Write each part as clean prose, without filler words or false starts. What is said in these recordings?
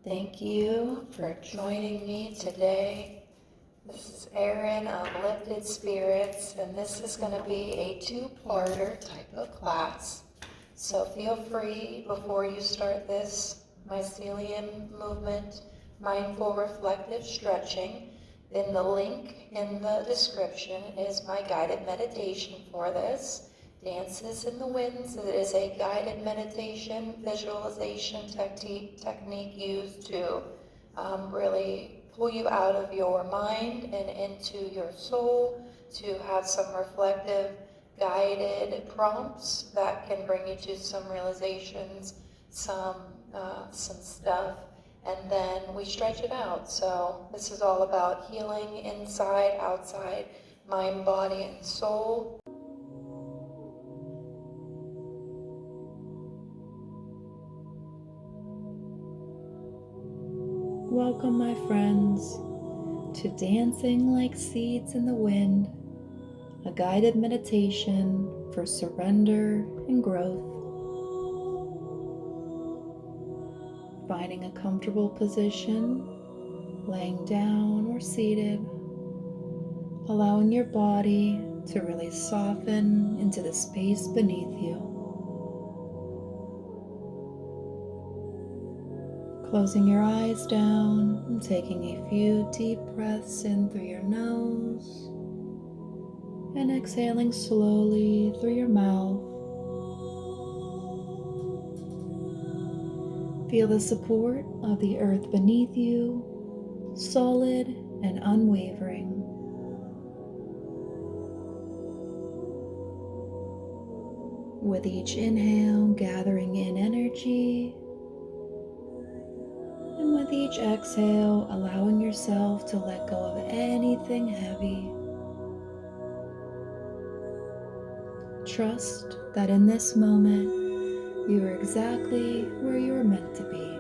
Thank you for joining me today. This is Erin of Lifted Spirits, and this is going to be a two-parter type of class. So feel free, before you start this Mycelium Movement, mindful reflective stretching, then the link in the description is my guided meditation for this. Dances in the Winds. It is a guided meditation visualization technique used to really pull you out of your mind and into your soul, to have some reflective guided prompts that can bring you to some realizations, some stuff, and then we stretch it out. So this is all about healing inside, outside, mind, body, and soul. Welcome, my friends, to Dancing Like Seeds in the Wind, a guided meditation for surrender and growth. Finding a comfortable position, laying down or seated, allowing your body to really soften into the space beneath you. Closing your eyes down and taking a few deep breaths in through your nose and exhaling slowly through your mouth. Feel the support of the earth beneath you, solid and unwavering. With each inhale, gathering in energy, and with each exhale, allowing yourself to let go of anything heavy. Trust that in this moment, you are exactly where you are meant to be.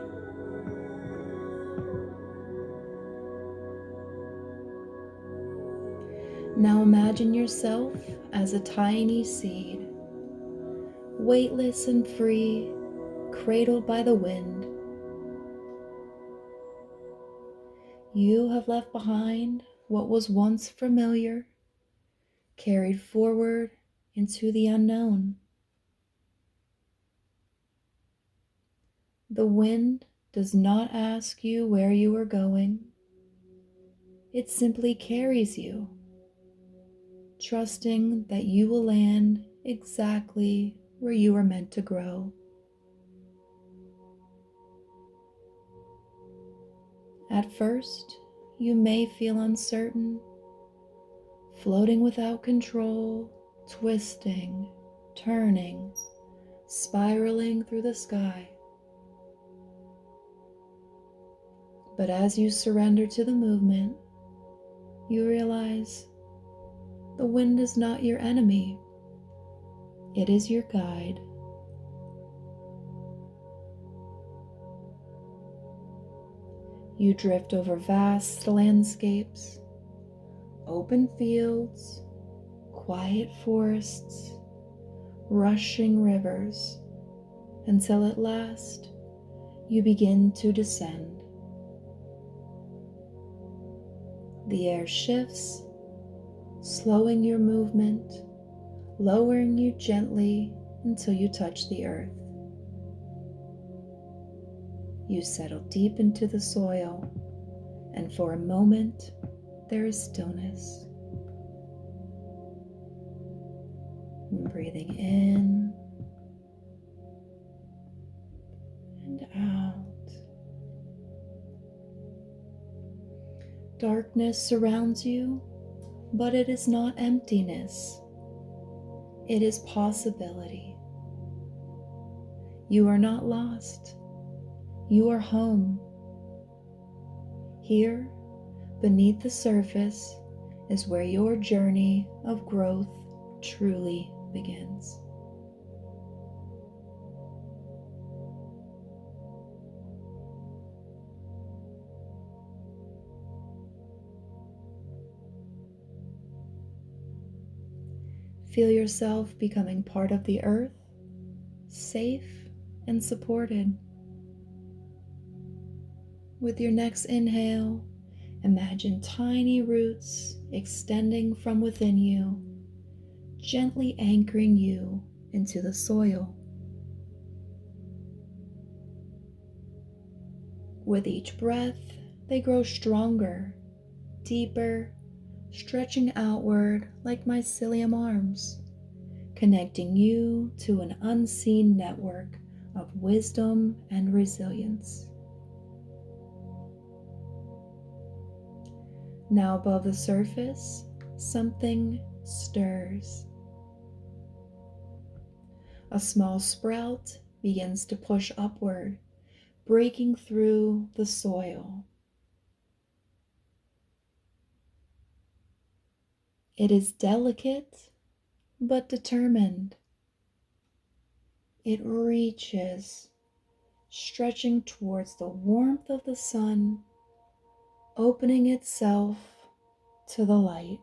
Now imagine yourself as a tiny seed, weightless and free, cradled by the wind. You have left behind what was once familiar, carried forward into the unknown. The wind does not ask you where you are going. It simply carries you, trusting that you will land exactly where you are meant to grow. At first, you may feel uncertain, floating without control, twisting, turning, spiraling through the sky. But as you surrender to the movement, you realize the wind is not your enemy. It is your guide. You drift over vast landscapes, open fields, quiet forests, rushing rivers, until at last you begin to descend. The air shifts, slowing your movement, lowering you gently until you touch the earth. You settle deep into the soil, and for a moment, there is stillness. Breathing in and out. Darkness surrounds you, but it is not emptiness. It is possibility. You are not lost. You are home. Here, beneath the surface, is where your journey of growth truly begins. Feel yourself becoming part of the earth, safe and supported. With your next inhale, imagine tiny roots extending from within you, gently anchoring you into the soil. With each breath, they grow stronger, deeper, stretching outward like mycelium arms, connecting you to an unseen network of wisdom and resilience. Now above the surface, something stirs. A small sprout begins to push upward, breaking through the soil. It is delicate but determined. It reaches, stretching towards the warmth of the sun, opening itself to the light.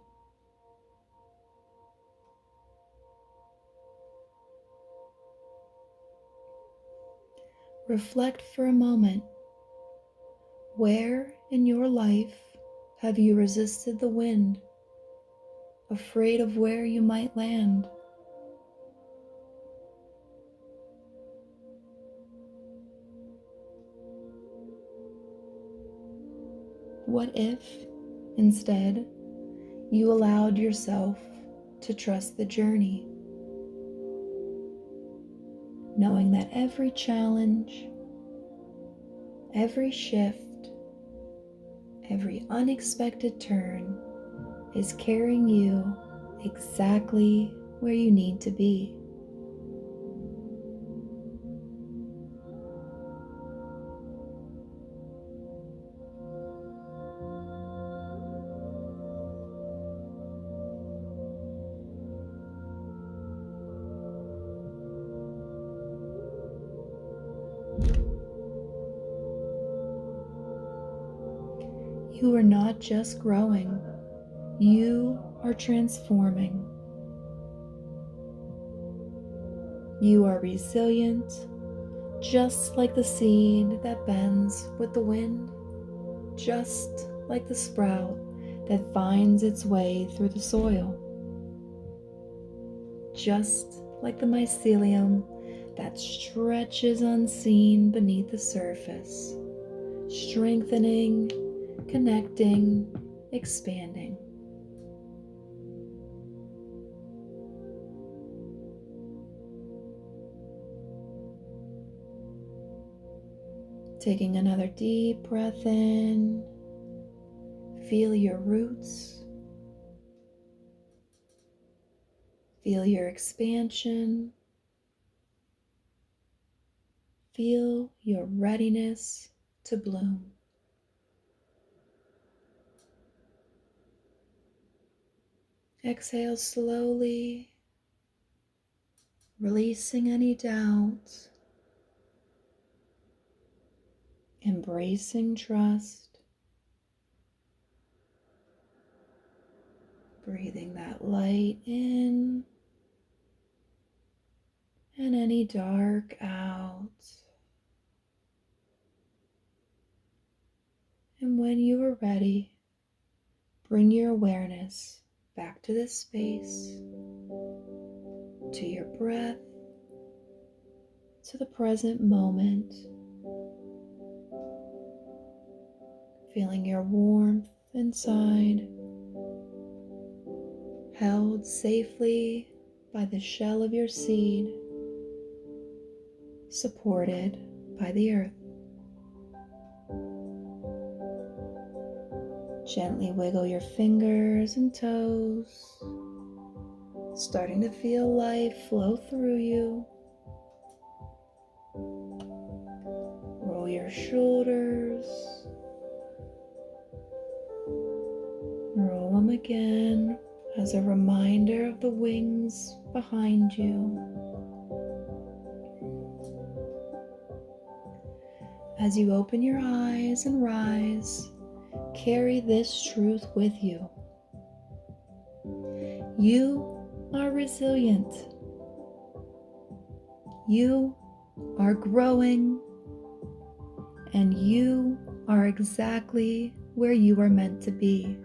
Reflect for a moment. Where in your life have you resisted the wind, afraid of where you might land? What if, instead, you allowed yourself to trust the journey, knowing that every challenge, every shift, every unexpected turn is carrying you exactly where you need to be? You are not just growing, you are transforming. You are resilient, just like the seed that bends with the wind, just like the sprout that finds its way through the soil, just like the mycelium that stretches unseen beneath the surface, strengthening, connecting, expanding. Taking another deep breath in, feel your roots, feel your expansion, feel your readiness to bloom. Exhale slowly, releasing any doubt, embracing trust, breathing that light in and any dark out. And when you are ready, bring your awareness back to this space, to your breath, to the present moment, feeling your warmth inside, held safely by the shell of your seed, supported by the earth. Gently wiggle your fingers and toes, starting to feel life flow through you. Roll your shoulders, roll them again as a reminder of the wings behind you. As you open your eyes and rise, carry this truth with you. You are resilient. You are growing, and you are exactly where you are meant to be.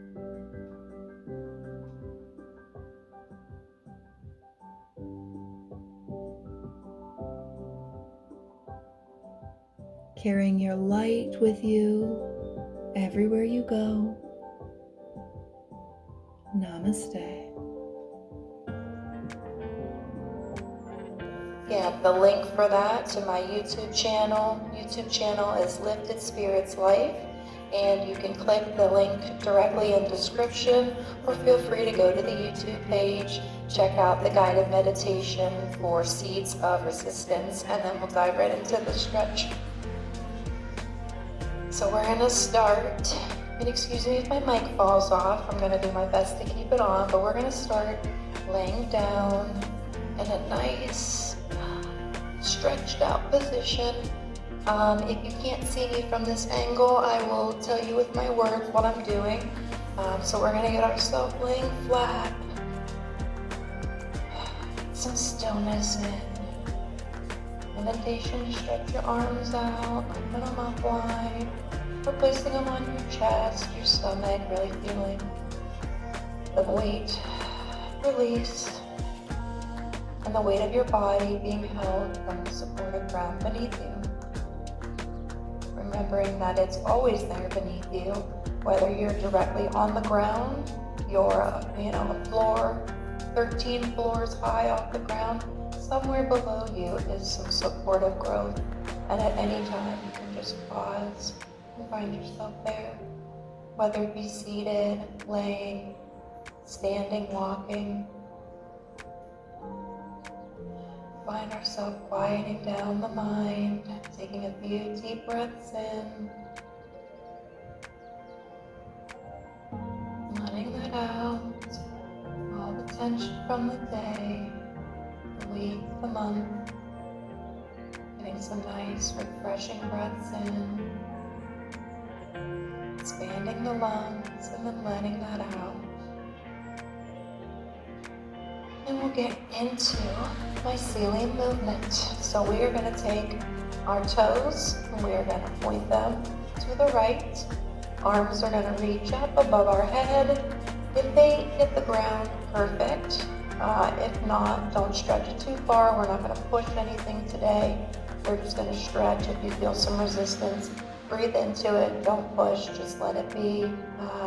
Carrying your light with you everywhere you go. Namaste. Yeah, the link for that to my YouTube channel. YouTube channel is Lifted Spirits Life, and you can click the link directly in description, or feel free to go to the YouTube page, check out the guided meditation for Seeds of Resistance, and then we'll dive right into the stretch. So we're gonna start, and excuse me if my mic falls off, I'm gonna do my best to keep it on, but we're gonna start laying down in a nice stretched out position. If you can't see me from this angle, I will tell you with my words what I'm doing. So we're gonna get ourselves laying flat, some stillness in. Meditation, stretch your arms out, open them up wide, or placing them on your chest, your stomach, really feeling the weight release, and the weight of your body being held from the supported ground beneath you. Remembering that it's always there beneath you, whether you're directly on the ground, you're a floor 13 floors high off the ground, somewhere below you is some supportive growth, and at any time you can just pause and find yourself there, whether it be seated, laying, standing, walking. Find ourselves quieting down the mind, taking a few deep breaths in, letting that out, all the tension from the day, the week, the month, getting some nice refreshing breaths in, expanding the lungs, and then letting that out. And we'll get into Mycelium Movement. So we are going to take our toes and we are going to point them to the right. Arms are going to reach up above our head. If they hit the ground, perfect. If not, don't stretch it too far. We're not going to push anything today. We're just going to stretch. If you feel some resistance, breathe into it. Don't push, just let it be.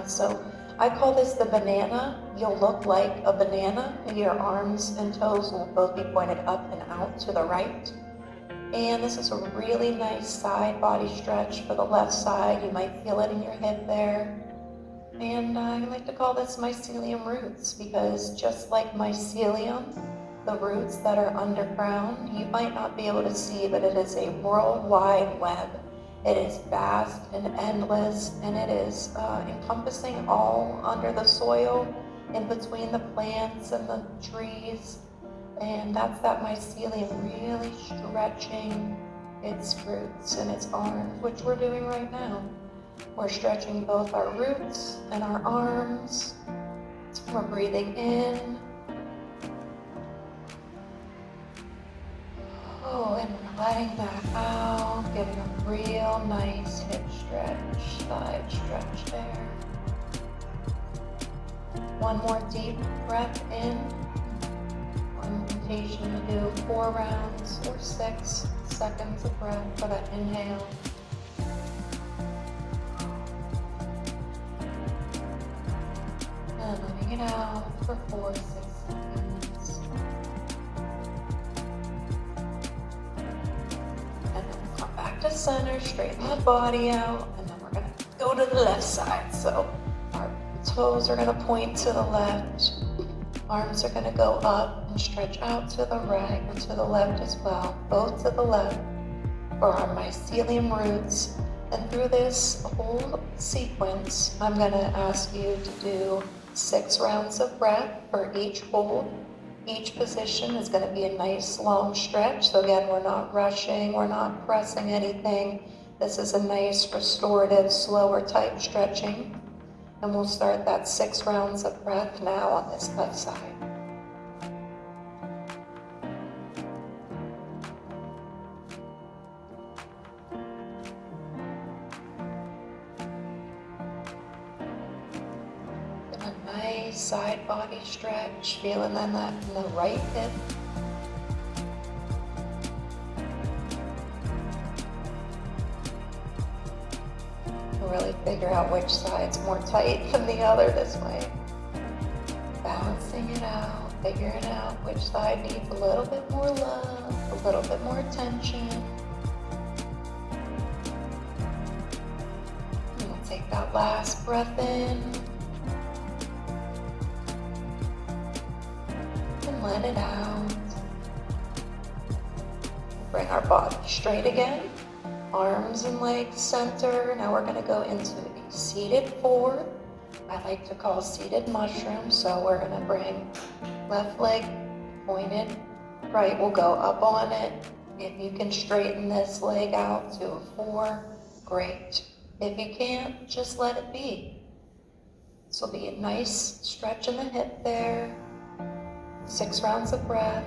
So I call this the banana. You'll look like a banana. Your arms and toes will both be pointed up and out to the right. And this is a really nice side body stretch for the left side. You might feel it in your hip there. And I like to call this mycelium roots, because just like mycelium, the roots that are underground, you might not be able to see, but it is a worldwide web. It is vast and endless, and it is encompassing all under the soil, in between the plants and the trees. And that's that mycelium really stretching its roots and its arms, which we're doing right now. We're stretching both our roots and our arms. We're breathing in. Oh, and we're letting that out, getting a real nice hip stretch, side stretch there. One more deep breath in. One invitation to do 4 rounds or 6 seconds of breath for that inhale. And letting it out for 4 to 6 seconds. And then we'll come back to center, straighten the body out, and then we're going to go to the left side. So our toes are going to point to the left, arms are going to go up and stretch out to the right and to the left as well, both to the left for our mycelium roots. And through this whole sequence, I'm going to ask you to do 6 rounds of breath for each hold. Each position is going to be a nice long stretch. So again, we're not rushing, we're not pressing anything. This is a nice restorative, slower type stretching. And we'll start that 6 rounds of breath now on this left side. nice side body stretch, feeling that in the right hip. Really figure out which side's more tight than the other this way. Balancing it out, figuring out which side needs a little bit more love, a little bit more attention. And we'll take that last breath in and let it out. Bring our body straight again. Arms and legs center. Now we're going to go into a seated forward. I like to call seated mushroom. So we're going to bring left leg pointed. Right will go up on it. If you can straighten this leg out to a 4, great. If you can't, just let it be. This will be a nice stretch in the hip there. 6 rounds of breath.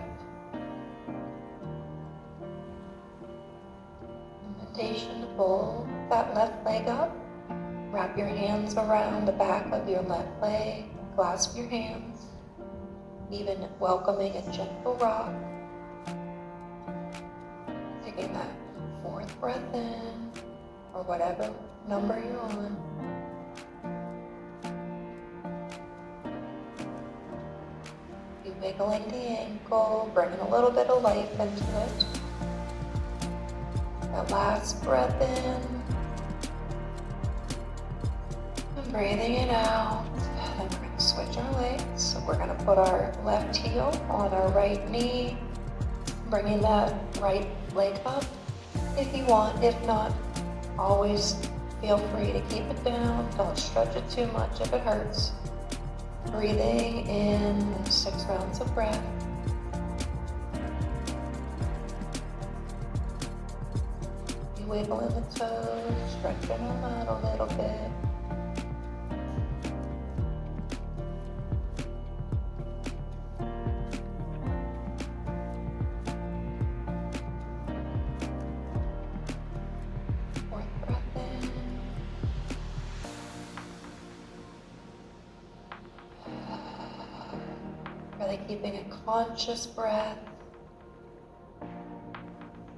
To pull that left leg up, wrap your hands around the back of your left leg, clasp your hands, even welcoming a gentle rock. Taking that 4th breath in, or whatever number you're on. You wiggling the ankle, bringing a little bit of life into it. That last breath in, and breathing it out. And we're going to switch our legs. So we're going to put our left heel on our right knee, bringing that right leg up if you want. If not, always feel free to keep it down. Don't stretch it too much if it hurts. Breathing in 6 rounds of breath. Wiggling the toes, stretching them out a little bit. Fourth breath in. Really keeping a conscious breath.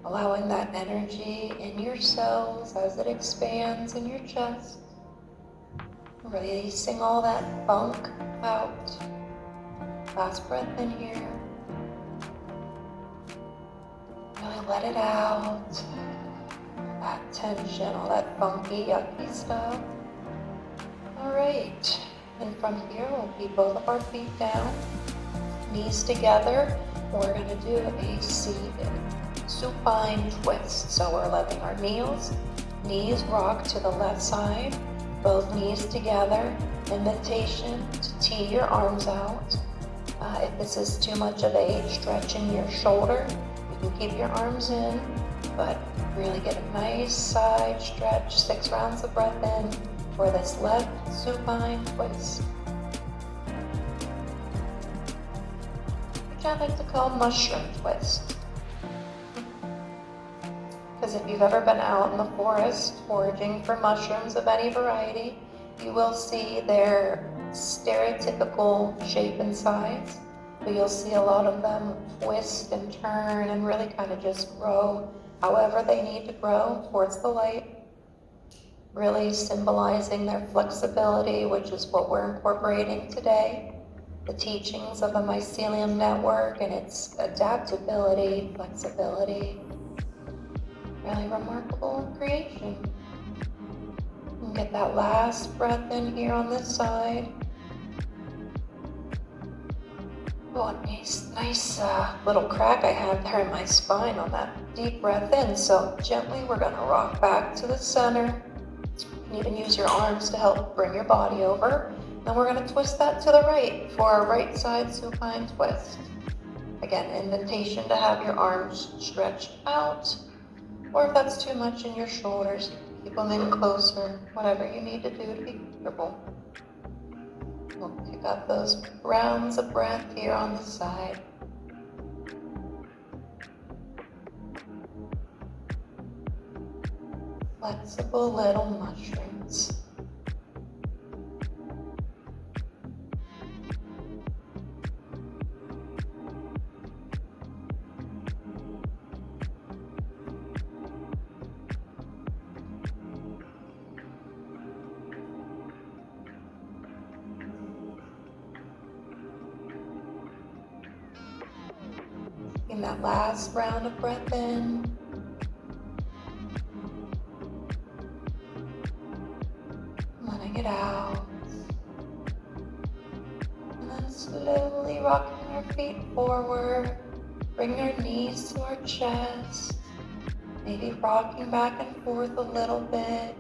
Allowing that energy in your cells as it expands in your chest. Releasing all that funk out. Last breath in here. Really let it out. That tension, all that funky, yucky stuff. Alright, and from here we'll keep both of our feet down, knees together. We're going to do a seated supine twist. So we're letting our knees rock to the left side, both knees together. Invitation to tee your arms out. If this is too much of a stretch in your shoulder, you can keep your arms in, but really get a nice side stretch. 6 rounds of breath in for this left supine twist, which I like to call mushroom twist. Because if you've ever been out in the forest foraging for mushrooms of any variety, you will see their stereotypical shape and size, but you'll see a lot of them twist and turn and really kind of just grow however they need to grow towards the light, really symbolizing their flexibility, which is what we're incorporating today. The teachings of the Mycelium network and its adaptability, flexibility. Really remarkable creation. And get that last breath in here on this side. Oh, a nice little crack I had there in my spine on that deep breath in. So gently we're going to rock back to the center. You can even use your arms to help bring your body over. Then we're going to twist that to the right for our right side supine twist. Again, invitation to have your arms stretched out. Or if that's too much in your shoulders, keep them in closer, whatever you need to do to be comfortable. We'll pick up those rounds of breath here on the side. Flexible little mushrooms. taking that last round of breath in. Letting it out. And then slowly rocking our feet forward. Bring our knees to our chest. Maybe rocking back and forth a little bit.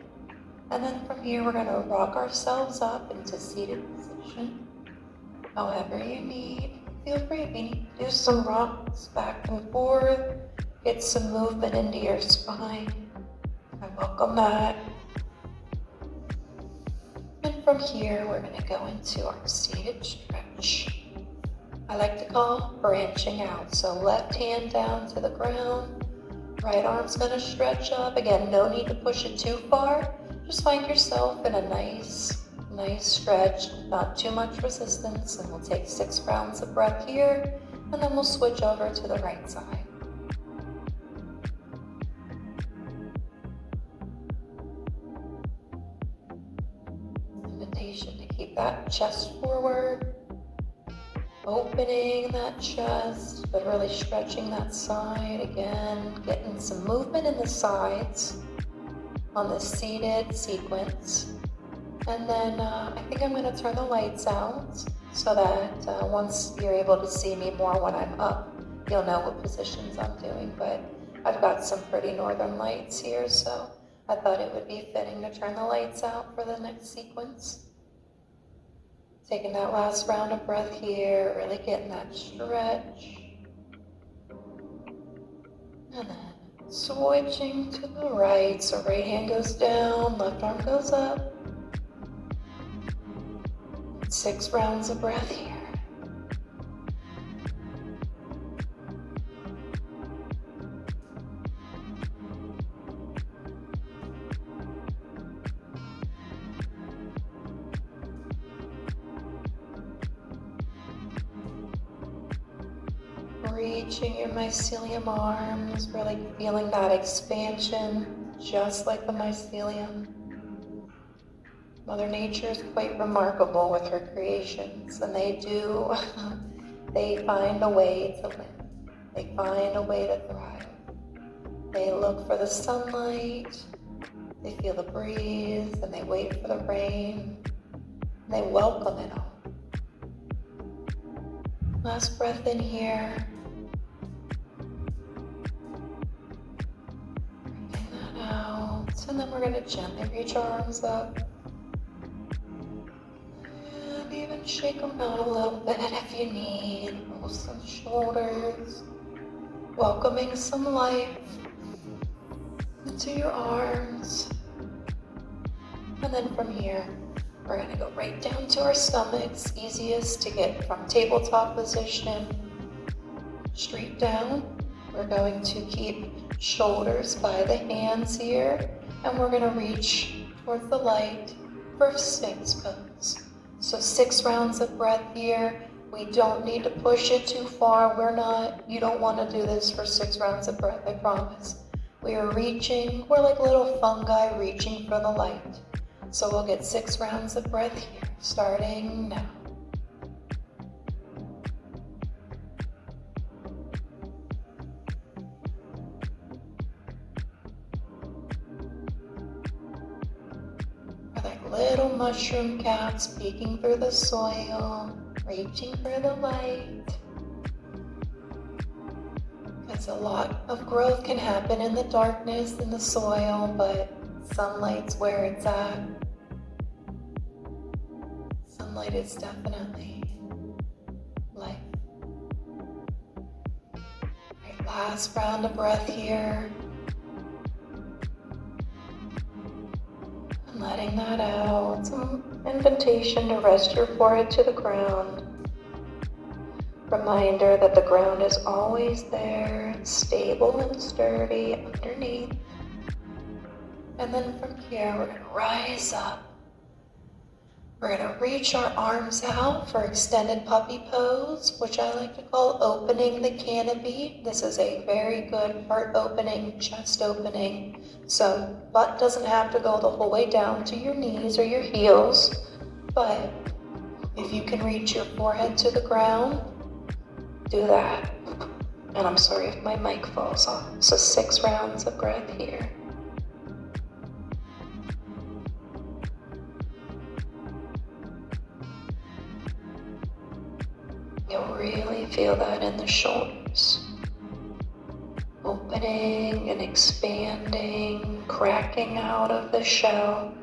And then from here, we're going to rock ourselves up into seated position. However you need. Feel free if you need to do some rocks back and forth. Get some movement into your spine. I welcome that. And from here, we're going to go into our seated stretch. I like to call branching out. So left hand down to the ground. Right arm's going to stretch up. Again, no need to push it too far. Just find yourself in a nice stretch, not too much resistance, and we'll take 6 rounds of breath here, and then we'll switch over to the right side. Invitation to keep that chest forward, opening that chest, but really stretching that side again, getting some movement in the sides on the seated sequence. And then I think I'm going to turn the lights out so that once you're able to see me more when I'm up, you'll know what positions I'm doing. But I've got some pretty northern lights here, so I thought it would be fitting to turn the lights out for the next sequence. Taking that last round of breath here, really getting that stretch. And then switching to the right, so right hand goes down, left arm goes up. 6 rounds of breath here. Reaching your mycelium arms, really feeling that expansion, just like the mycelium. Mother Nature is quite remarkable with her creations, and they find a way to live. They find a way to thrive. They look for the sunlight, they feel the breeze, and they wait for the rain. And they welcome it all. Last breath in here. Bring that out. And then we're going to gently reach our arms up. And even shake them out a little bit if you need. Roll some shoulders. Welcoming some life into your arms. And then from here, we're going to go right down to our stomachs. Easiest to get from tabletop position straight down. We're going to keep shoulders by the hands here, and we're going to reach towards the light for Sphinx pose. So 6 rounds of breath here. We don't need to push it too far. You don't want to do this for 6 rounds of breath, I promise. We are reaching, we're like little fungi reaching for the light. So we'll get 6 rounds of breath here, starting now. We're like little mushroom caps peeking through the soil, reaching for the light. Because a lot of growth can happen in the darkness in the soil, but sunlight's where it's at. Sunlight is definitely life. Right, last round of breath here. And letting that out. Some invitation to rest your forehead to the ground. Reminder that the ground is always there, stable and sturdy underneath. And then from here, we're going to rise up. We're going to reach our arms out for extended puppy pose, which I like to call opening the canopy. This is a very good heart opening, chest opening. So butt doesn't have to go the whole way down to your knees or your heels. But if you can reach your forehead to the ground, do that. And I'm sorry if my mic falls off. So 6 rounds of breath here. You'll really feel that in the shoulders. Opening and expanding, cracking out of the shell.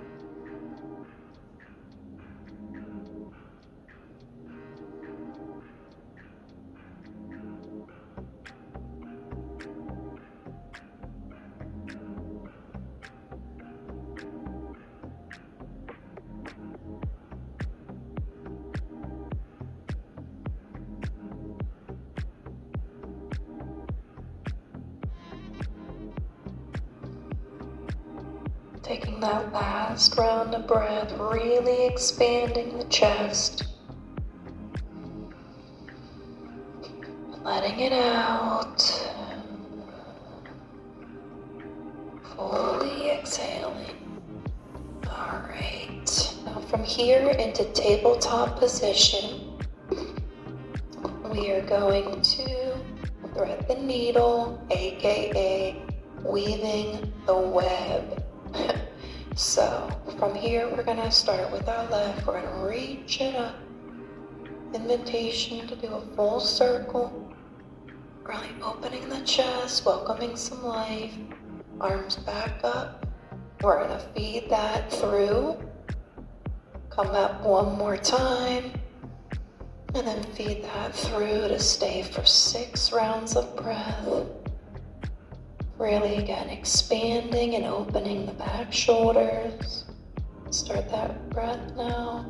Taking that last round of breath, really expanding the chest. Letting it out. Fully exhaling. Alright. Now from here into tabletop position, we are going to thread the needle, aka weaving the web. So from here we're going to start with our left. We're going to reach it up. Invitation to do a full circle. Really opening the chest, welcoming some life. Arms back up. We're going to feed that through. Come up one more time. And then feed that through to stay for 6 rounds of breath. Really again expanding and opening the back shoulders. Start that breath now.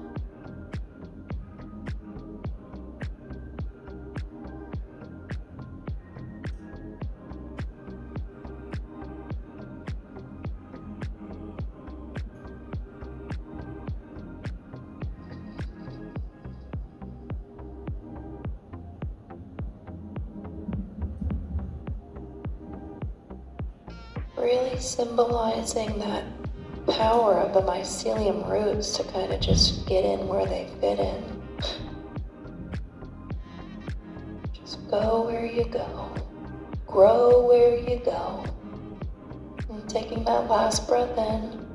Really symbolizing that power of the mycelium roots to kind of just get in where they fit in. Just go where you go. Grow where you go. And taking that last breath in.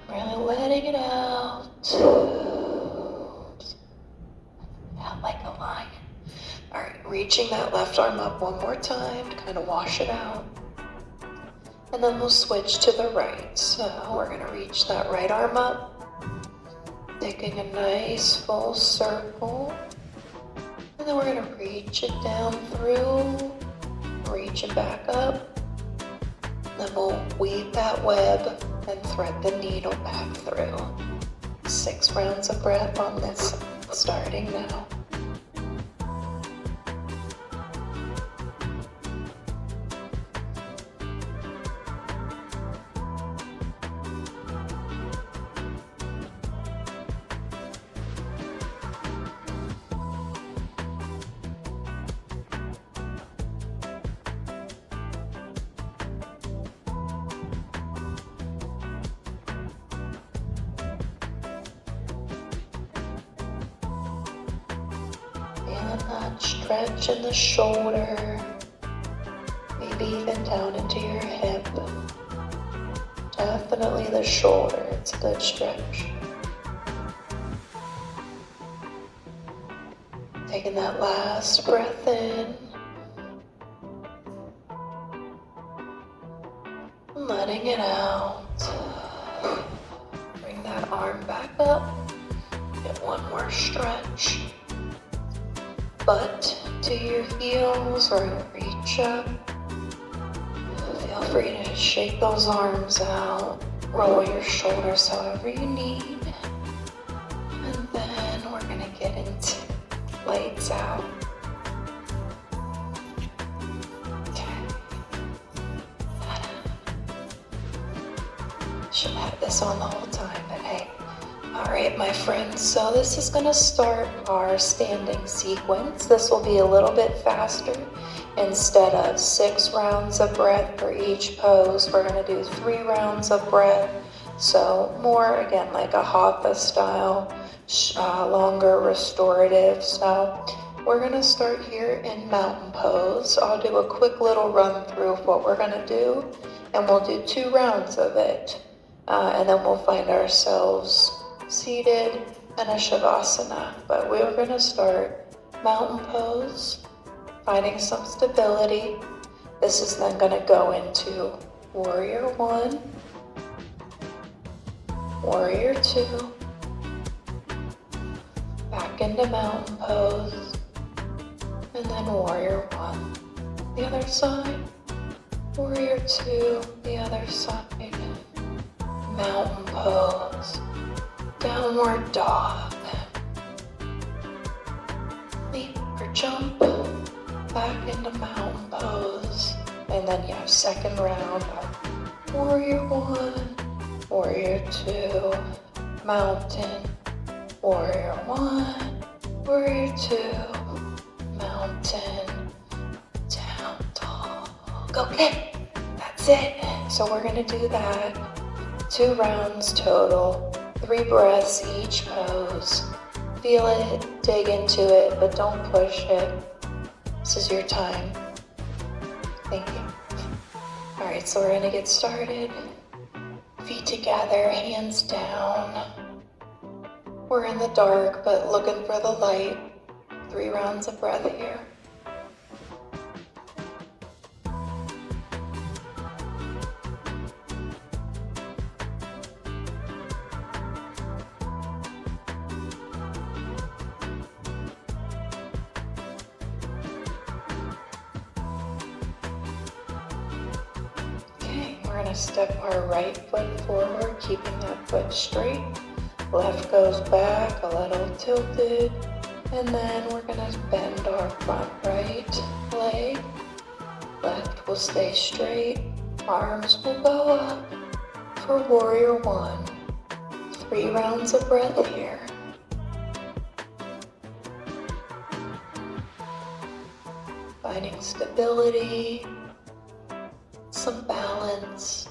Really letting it out. Out like a lion. All right, reaching that left arm up one more time to kind of wash it out. And then we'll switch to the right. So we're going to reach that right arm up, taking a nice full circle. And then we're going to reach it down through, reach it back up. Then we'll weave that web and thread the needle back through. 6 rounds of breath on this, starting now. That stretch in the shoulder, maybe even down into your hip. Definitely the shoulder, it's a good stretch. Taking that last breath in. Letting it out. Bring that arm back up. Get one more stretch. Butt to your heels or reach up. Feel free to shake those arms out. Roll your shoulders however you need. And then we're going to get into lights out. Should have this on the whole time, but hey. Alright, my friends, so this is going to start our standing sequence. This will be a little bit faster. Instead of 6 rounds of breath for each pose, we're going to do 3 rounds of breath. So more, again, like a hatha style, longer restorative. So We're gonna start here in mountain pose. I'll do a quick little run through of what we're gonna do, and we'll do 2 rounds of it. And then we'll find ourselves seated in a shavasana. But we're gonna start mountain pose, finding some stability. This is then gonna go into warrior 1, warrior 2, back into mountain pose, and then warrior 1. The other side, warrior 2, the other side. Mountain pose, downward dog, leap or jump, back into mountain pose, and then you have second round of warrior 1, warrior 2, mountain, warrior 1, warrior 2, mountain, down dog. Okay, that's it. So we're gonna do that 2 rounds total, 3 breaths each pose. Feel it, dig into it, but don't push it. This is your time. Thank you. All right, so we're gonna get started. Feet together, hands down. We're in the dark, but looking for the light. 3 rounds of breath here. We're going to step our right foot forward, keeping that foot straight. Left goes back, a little tilted. And then we're going to bend our front right leg. Left will stay straight. Arms will go up for warrior 1. 3 rounds of breath here. Finding stability, some balance.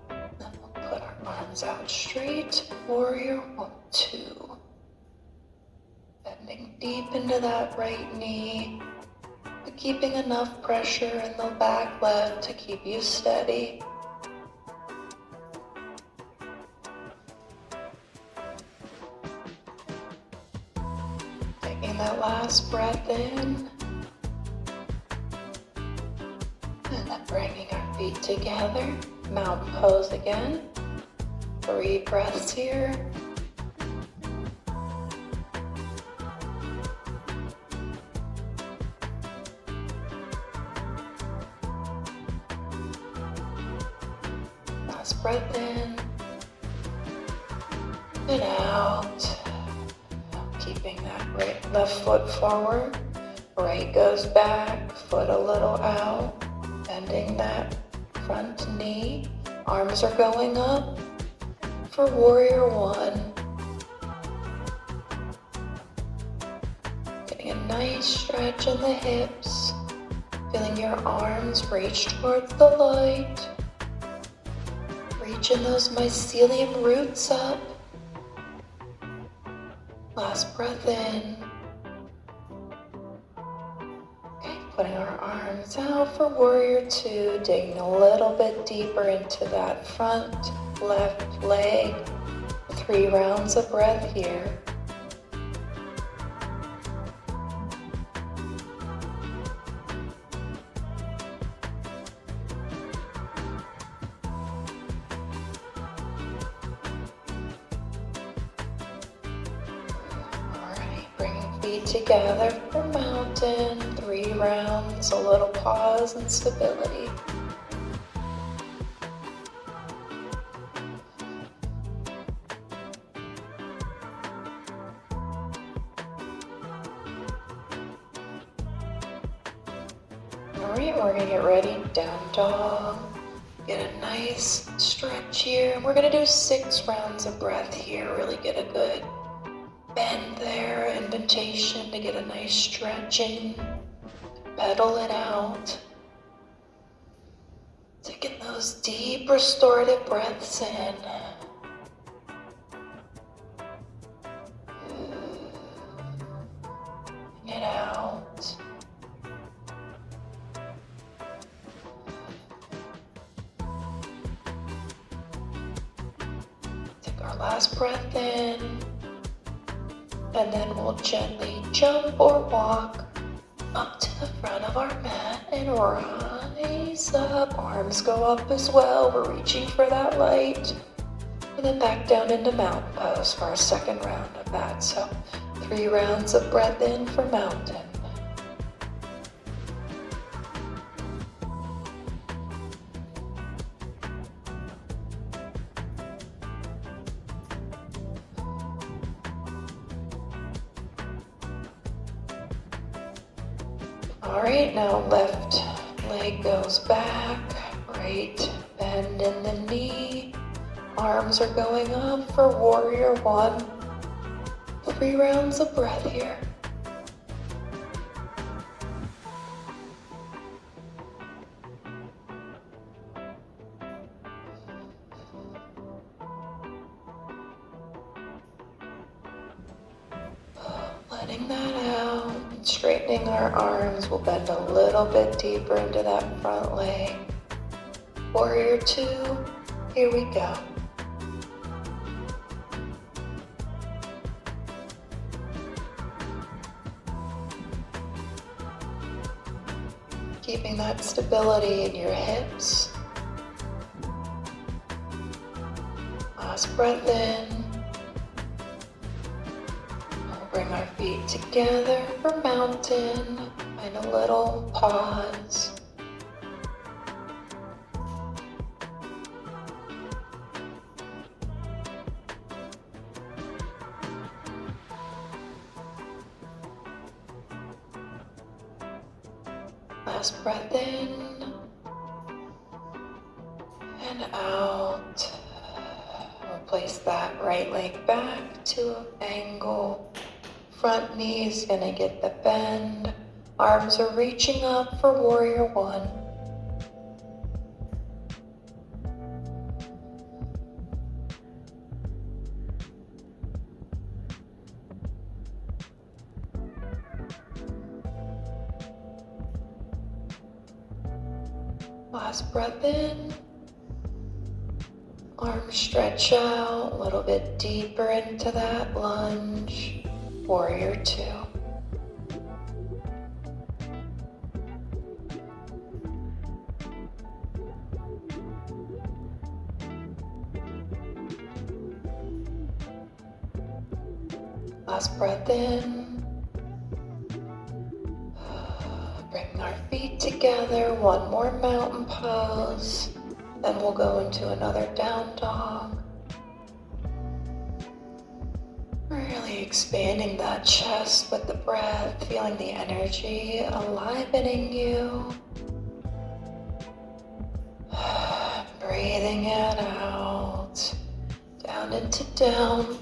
Then we'll put our arms out straight. Warrior 1, 2. Bending deep into that right knee, but keeping enough pressure in the back left to keep you steady. Taking that last breath in. And then bringing our feet together, mountain pose again. 3 breaths here. Last breath in and out. Keeping that left foot forward. Right goes back, foot a little out. Bending that front knee. Arms are going up for warrior 1. Getting a nice stretch in the hips. Feeling your arms reach towards the light. Reaching those mycelium roots up. Last breath in. Putting our arms out for warrior 2, digging a little bit deeper into that front left leg. 3 rounds of breath here. Feet together for mountain, 3 rounds, a little pause and stability. All right, we're gonna get ready, down dog. Get a nice stretch here. We're gonna do 6 rounds of breath here, really get a good bend there, indentation to get a nice stretching, pedal it out. Taking those deep restorative breaths in. more last breath in. And then we'll gently jump or walk up to the front of our mat and rise up. Arms go up as well. We're reaching for that light. And then back down into mountain pose for our second round of that. So 3 rounds of breath in for mountain. All right, now left leg goes back, right bend in the knee. Arms are going up for warrior 1. 3 rounds of breath here. Letting that out, straightening our arms. We'll bend a little bit deeper into that front leg. Warrior 2, here we go. Keeping that stability in your hips. Last breath in. We'll bring our feet together for mountain. Find a little pause. Last breath in and out. We'll place that right leg back to an angle. Front knee is gonna get the bend. Arms are reaching up for warrior 1. Last breath in. Arms stretch out a little bit deeper into that lunge. Warrior 2. Last breath in. Bring our feet together, 1 more mountain pose, then we'll go into another down dog. Really expanding that chest with the breath, feeling the energy enlivening you. Breathing it out, down into down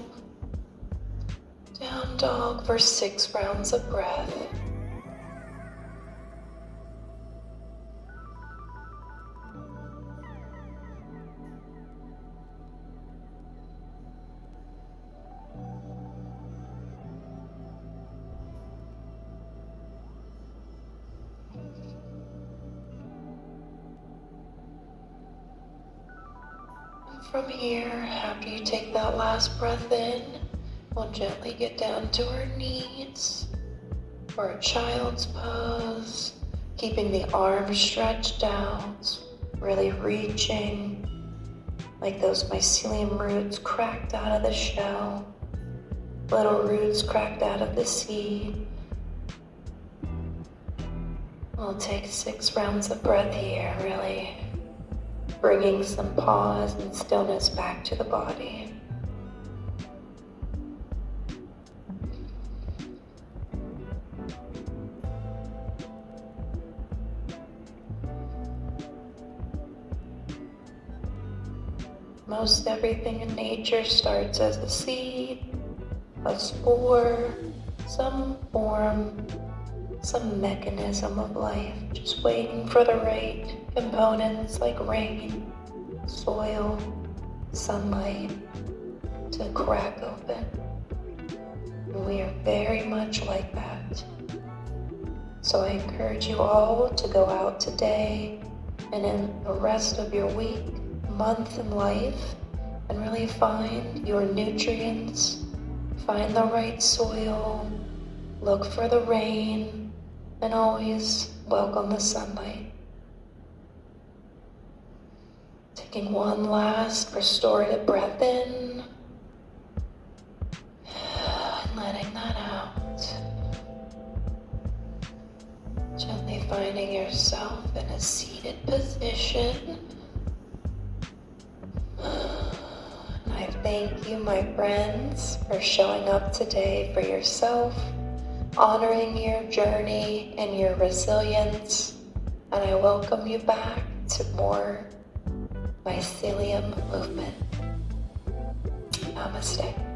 dog for 6 rounds of breath. From here, after you take that last breath in, we'll gently get down to our knees for a child's pose, keeping the arms stretched out, really reaching like those mycelium roots cracked out of the shell, little roots cracked out of the seed. We'll take 6 rounds of breath here, really bringing some pause and stillness back to the body. Most everything in nature starts as a seed, a spore, some form, some mechanism of life, just waiting for the right components like rain, soil, sunlight to crack open. And we are very much like that. So I encourage you all to go out today and in the rest of your week, month, and life and really find your nutrients, find the right soil, look for the rain, and always welcome the sunlight. Taking one last restorative breath in, and letting that out. Gently finding yourself in a seated position. And I thank you, my friends, for showing up today for yourself, honoring your journey and your resilience, and I welcome you back to more Mycelium Movement. Namaste.